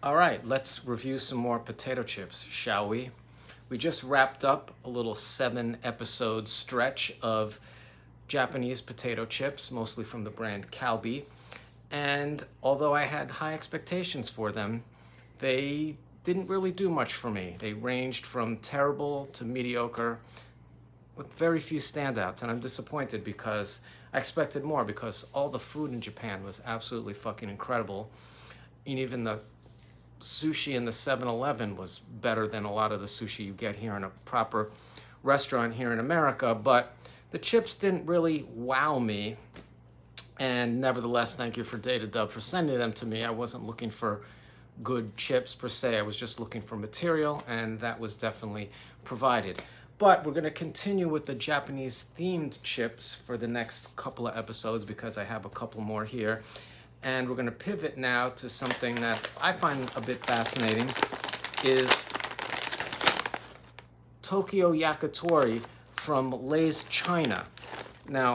All right, let's review some more potato chips, shall we? We just wrapped up a little 7-episode stretch of Japanese potato chips, mostly from the brand Calbee. And although I had high expectations for them, they didn't really do much for me. They ranged from terrible to mediocre with very few standouts. And I'm disappointed because I expected more, because all the food in Japan was absolutely fucking incredible. And even the sushi in the 7-Eleven was better than a lot of the sushi you get here in a proper restaurant here in America, but the chips didn't really wow me. And nevertheless, thank you for Datadub for sending them to me. I wasn't looking for good chips per se. I was just looking for material, and that was definitely provided. But we're going to continue with the Japanese themed chips for the next couple of episodes, because I have a couple more here. And we're going to pivot now to something that I find a bit fascinating, is Tokyo Yakitori from Lay's China. Now,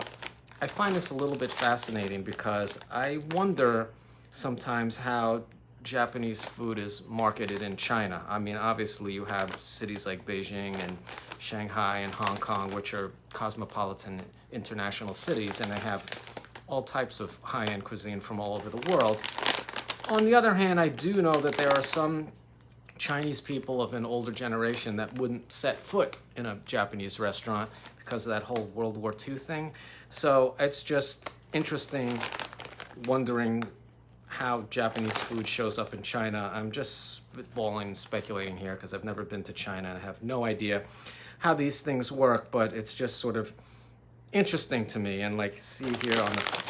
I find this a little bit fascinating because I wonder sometimes how Japanese food is marketed in China. I mean, obviously you have cities like Beijing and Shanghai and Hong Kong, which are cosmopolitan international cities, and they have all types of high-end cuisine from all over the world. On the other hand, I do know that there are some Chinese people of an older generation that wouldn't set foot in a Japanese restaurant because of that whole World War II thing. So it's just interesting wondering how Japanese food shows up in China. I'm just spitballing and speculating here because I've never been to China and I have no idea how these things work, but it's just sort of interesting to me. And like, see here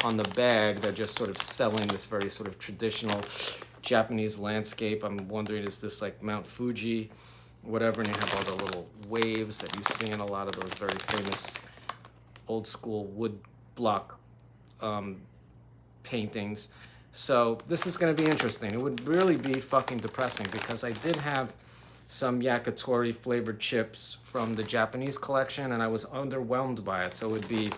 on the bag, they're just sort of selling this very sort of traditional Japanese landscape. I'm wondering, is this like Mount Fuji, whatever? And you have all the little waves that you see in a lot of those very famous old school wood block paintings. So this is going to be interesting. It would really be fucking depressing because I did have some yakitori flavored chips from the Japanese collection and I was underwhelmed by it. So it would be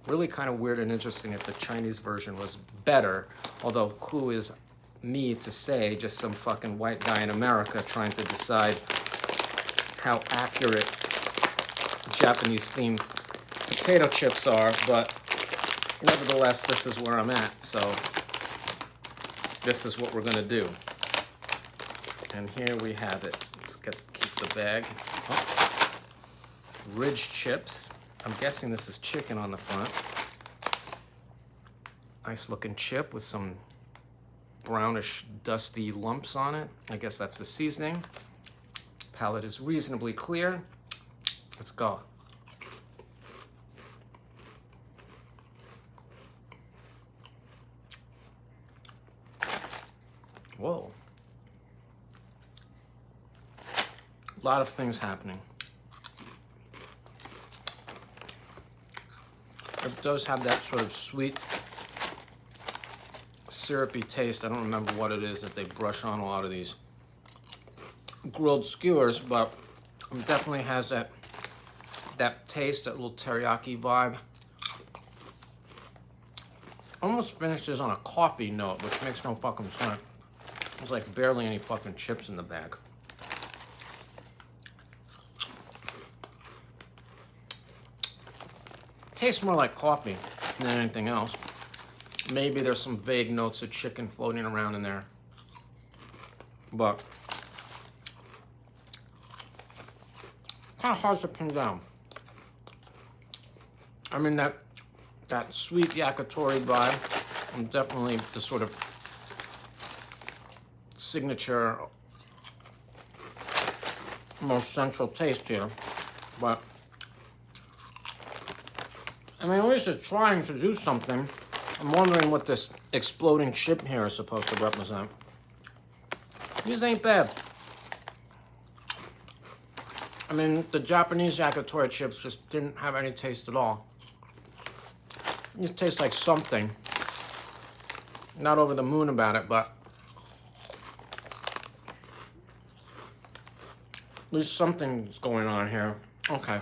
really kind of weird and interesting if the Chinese version was better. Although who is me to say, just some fucking white guy in America trying to decide how accurate Japanese themed potato chips are. But nevertheless, this is where I'm at. So this is what we're gonna do. And here we have it. Let's keep the bag. Oh. Ridge chips. I'm guessing this is chicken on the front. Nice looking chip with some brownish dusty lumps on it. I guess that's the seasoning. Palate is reasonably clear. Let's go. Whoa. A lot of things happening. It does have that sort of sweet, syrupy taste. I don't remember what it is that they brush on a lot of these grilled skewers, but it definitely has that taste, that little teriyaki vibe. Almost finishes on a coffee note, which makes no fucking sense. There's like barely any fucking chips in the bag. Tastes more like coffee than anything else. Maybe there's some vague notes of chicken floating around in there, but kind of hard to pin down. I mean, that sweet yakitori vibe, and definitely the sort of signature, most central taste here, but I mean, at least it's trying to do something. I'm wondering what this exploding chip here is supposed to represent. These ain't bad. I mean, the Japanese yakitori chips just didn't have any taste at all. These taste like something. Not over the moon about it, but at least something's going on here. Okay.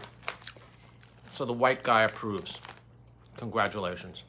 So the white guy approves. Congratulations.